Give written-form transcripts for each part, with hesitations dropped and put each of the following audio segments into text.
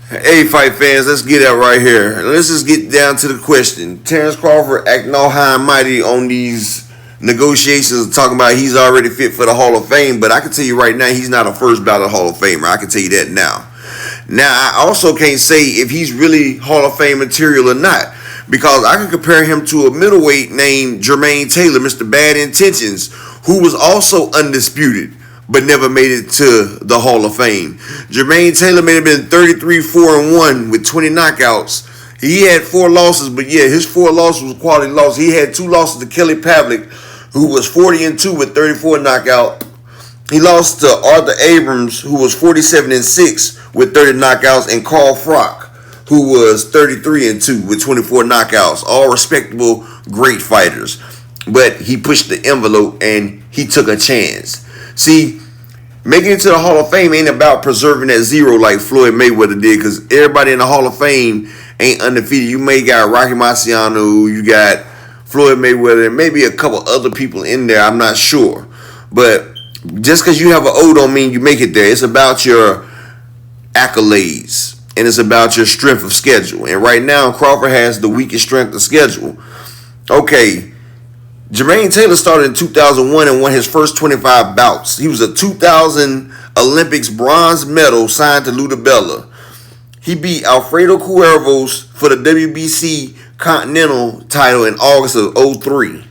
Hey, fight fans, let's get that right here. Let's just get down to the question. Terrence Crawford acting all high and mighty on these negotiations, talking about he's already fit for the Hall of Fame, but I can tell you right now, he's not a first ballot Hall of Famer. I can tell you that now. Now, I also can't say if he's really Hall of Fame material or not, because I can compare him to a middleweight named Jermain Taylor, Mr. Bad Intentions, who was also undisputed but never made it to the Hall of Fame. Jermain Taylor may have been 33-4-1 with 20 knockouts. He had 4 losses, but yeah, his 4 losses was quality losses. He had 2 losses to Kelly Pavlik, who was 40-2 with 34 knockout. He lost to Arthur Abrams, who was 47-6 with 30 knockouts, and Carl Froch, who was 33-2 with 24 knockouts. All respectable, great fighters. But he pushed the envelope and he took a chance. See, making it to the Hall of Fame ain't about preserving that zero like Floyd Mayweather did, because everybody in the Hall of Fame ain't undefeated. You may got Rocky Marciano, you got Floyd Mayweather, and maybe a couple other people in there. I'm not sure. But just because you have an O don't mean you make it there. It's about your accolades, and it's about your strength of schedule. And right now, Crawford has the weakest strength of schedule. Okay, Jermain Taylor started in 2001 and won his first 25 bouts. He was a 2000 Olympics bronze medal signed to Ludabella. He beat Alfredo Cuervos for the WBC Continental title in August of 03.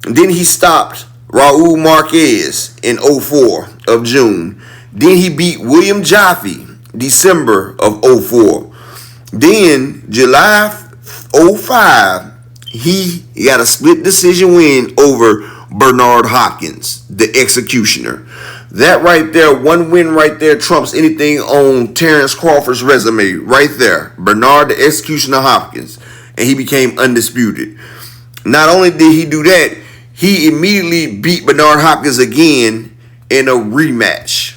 Then he stopped Raul Marquez in 04 of June. Then he beat William Jaffe December of 04. Then July 05, he got a split decision win over Bernard Hopkins, the executioner. That right there, one win right there trumps anything on Terrence Crawford's resume right there. Bernard, the executioner Hopkins. And he became undisputed. Not only did he do that, he immediately beat Bernard Hopkins again in a rematch.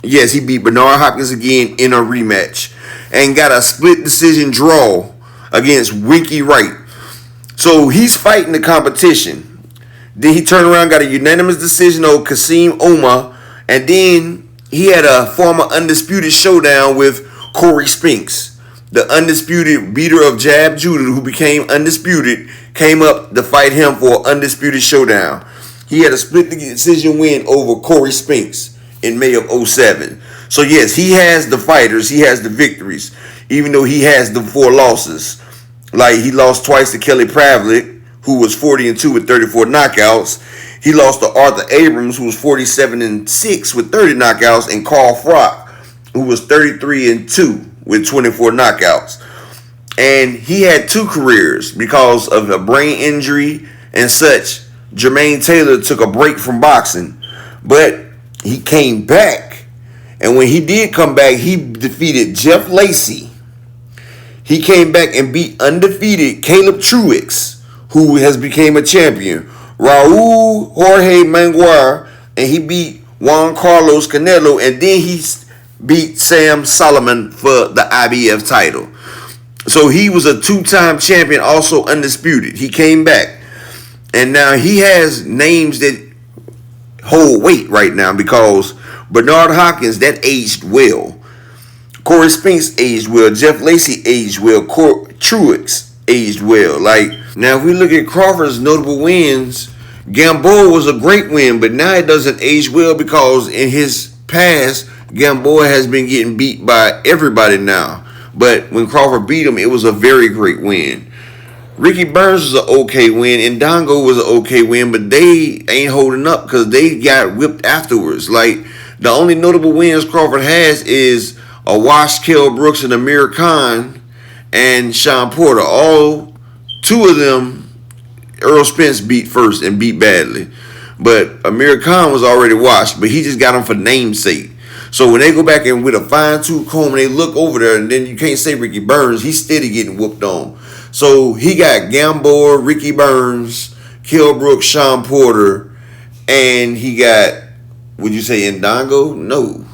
Yes, he beat Bernard Hopkins again in a rematch. And got a split decision draw against Winky Wright. So he's fighting the competition. Then he turned around, got a unanimous decision over Kasim Oma. And then he had a former undisputed showdown with Corey Spinks. The undisputed beater of Jab Judah, who became undisputed, came up to fight him for an undisputed showdown. He had a split decision win over Corey Spinks in May of 07. So yes, he has the fighters, he has the victories, even though he has the 4 losses. Like, he lost twice to Kelly Pavlik, who was 40-2 with 34 knockouts. He lost to Arthur Abrams, who was 47-6 with 30 knockouts, and Carl Froch, who was 33-2 with 24 knockouts. And he had 2 careers because of a brain injury and such. Jermain Taylor took a break from boxing, but he came back. And when he did come back, he defeated Jeff Lacey. He came back and beat undefeated Caleb Truex, who has become a champion. Raul Jorge Manguar, and he beat Juan Carlos Canelo, and then he beat Sam Solomon for the IBF title. So he was a 2-time champion, also undisputed. He came back. And now he has names that hold weight right now, because Bernard Hopkins, that aged well. Corey Spinks aged well. Jeff Lacey aged well. Truex aged well. Like, now if we look at Crawford's notable wins, Gamboa was a great win, but now it doesn't age well because in his past, Gamboa has been getting beat by everybody now. But when Crawford beat him, it was a very great win. Ricky Burns was an okay win, and Dongo was an okay win, but they ain't holding up because they got whipped afterwards. Like, the only notable wins Crawford has is a washed Kell Brooks and Amir Khan and Sean Porter. All 2 of them, Earl Spence beat first and beat badly. But Amir Khan was already washed, but he just got him for namesake. So when they go back and with a fine-tooth comb and they look over there, and then you can't say Ricky Burns, he's steady getting whooped on. So he got Gamboa, Ricky Burns, Kell Brooks, Sean Porter, and he got, would you say Ndongo? No.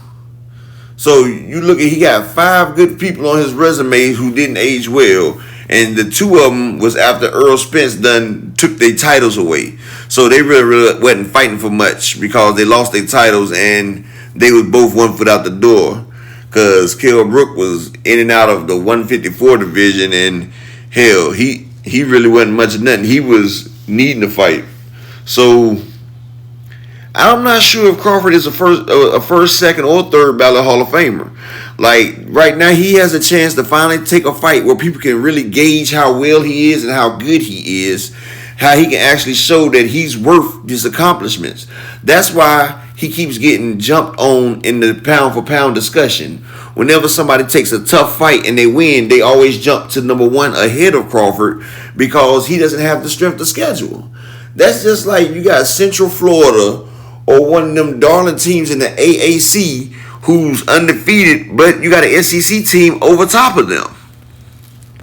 So you look at, he got 5 good people on his resume who didn't age well, and the 2 of them was after Earl Spence done took their titles away. So they really wasn't fighting for much because they lost their titles and they was both 1 foot out the door. because Kell Brook was in and out of the 154 division, and hell, he really wasn't much of nothing. He was needing to fight. So I'm not sure if Crawford is a first, second, or third ballot Hall of Famer. Like right now, he has a chance to finally take a fight where people can really gauge how well he is and how good he is, how he can actually show that he's worth his accomplishments. That's why he keeps getting jumped on in the pound for pound discussion. Whenever somebody takes a tough fight and they win, they always jump to number one ahead of Crawford because he doesn't have the strength of schedule. That's just like you got Central Florida or one of them darling teams in the AAC who's undefeated, but you got an SEC team over top of them.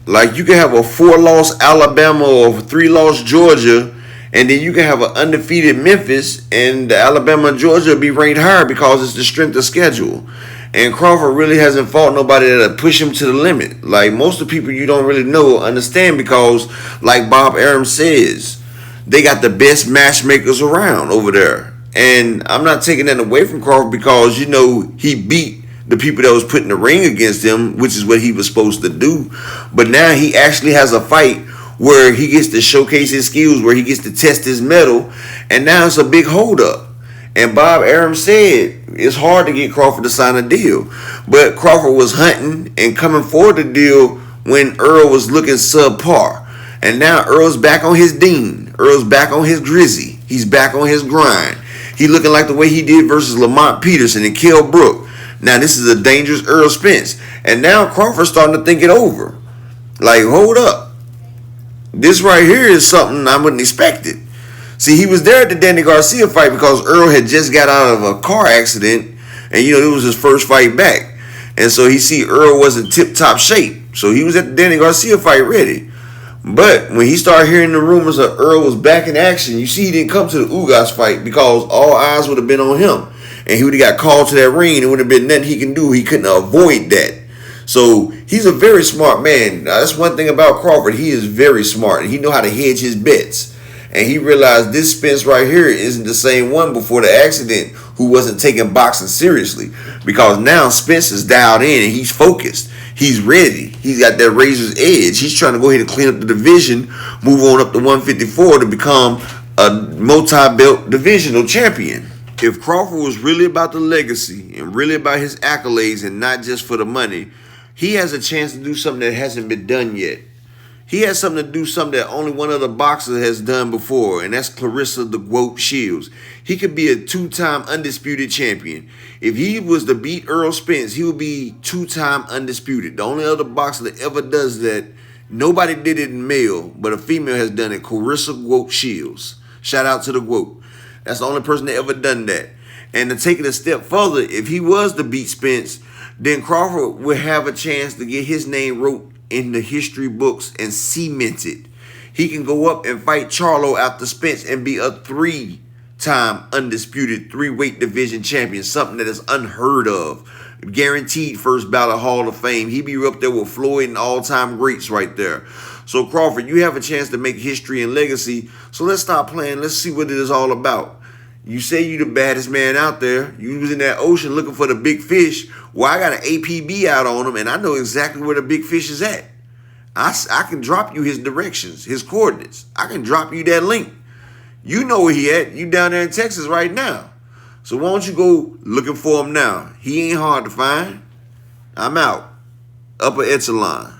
Like you can have a 4-loss Alabama or 3-loss Georgia, and then you can have an undefeated Memphis, and the Alabama and Georgia will be ranked higher because it's the strength of schedule. And Crawford really hasn't fought nobody that'll push him to the limit. Like most of the people you don't really know understand because, like Bob Arum says, they got the best matchmakers around over there. And I'm not taking that away from Crawford because, you know, he beat the people that was putting the ring against him, which is what he was supposed to do. But now he actually has a fight where he gets to showcase his skills, where he gets to test his mettle, and now it's a big holdup. And Bob Arum said it's hard to get Crawford to sign a deal. But Crawford was hunting and coming forward the deal when Earl was looking subpar. And now Earl's back on his Dean. Earl's back on his Grizzy. He's back on his grind. He looking like the way he did versus Lamont Peterson and Kell Brook. Now this is a dangerous Earl Spence. And now Crawford's starting to think it over. Like, hold up. This right here is something I wouldn't expect it. See, he was there at the Danny Garcia fight because Earl had just got out of a car accident. And, you know, it was his first fight back. And so he see Earl was in tip-top shape. So he was at the Danny Garcia fight ready. But when he started hearing the rumors that Earl was back in action, you see he didn't come to the Ugas fight because all eyes would have been on him. And he would have got called to that ring and it would have been nothing he can do. He couldn't avoid that. So he's a very smart man. Now, that's one thing about Crawford. He is very smart and he know how to hedge his bets. And he realized this Spence right here isn't the same one before the accident who wasn't taking boxing seriously. Because now Spence is dialed in and he's focused. He's ready. He's got that razor's edge. He's trying to go ahead and clean up the division, move on up to 154 to become a multi-belt divisional champion. If Crawford was really about the legacy and really about his accolades and not just for the money, he has a chance to do something that hasn't been done yet. He has something to do something that only one other boxer has done before, and that's Clarissa the Goat Shields. He could be a 2-time undisputed champion. If he was to beat Earl Spence, he would be 2-time undisputed. The only other boxer that ever does that, nobody did it in male, but a female has done it, Clarissa Goat Shields. Shout out to the Goat. That's the only person that ever done that. And to take it a step further, if he was to beat Spence, then Crawford would have a chance to get his name wrote in the history books and cemented. He can go up and fight Charlo after Spence and be a 3-time undisputed 3-weight division champion, something that is unheard of. Guaranteed first ballot Hall of Fame. He'd be up there with Floyd and all-time greats right there. So Crawford, you have a chance to make history and legacy. So let's stop playing. Let's see what it is all about. You say you the baddest man out there. You was in that ocean looking for the big fish. Well, I got an APB out on him, and I know exactly where the big fish is at. I can drop you his directions, his coordinates. I can drop you that link. You know where he at. You down there in Texas right now. So why don't you go looking for him now? He ain't hard to find. I'm out. Upper echelon.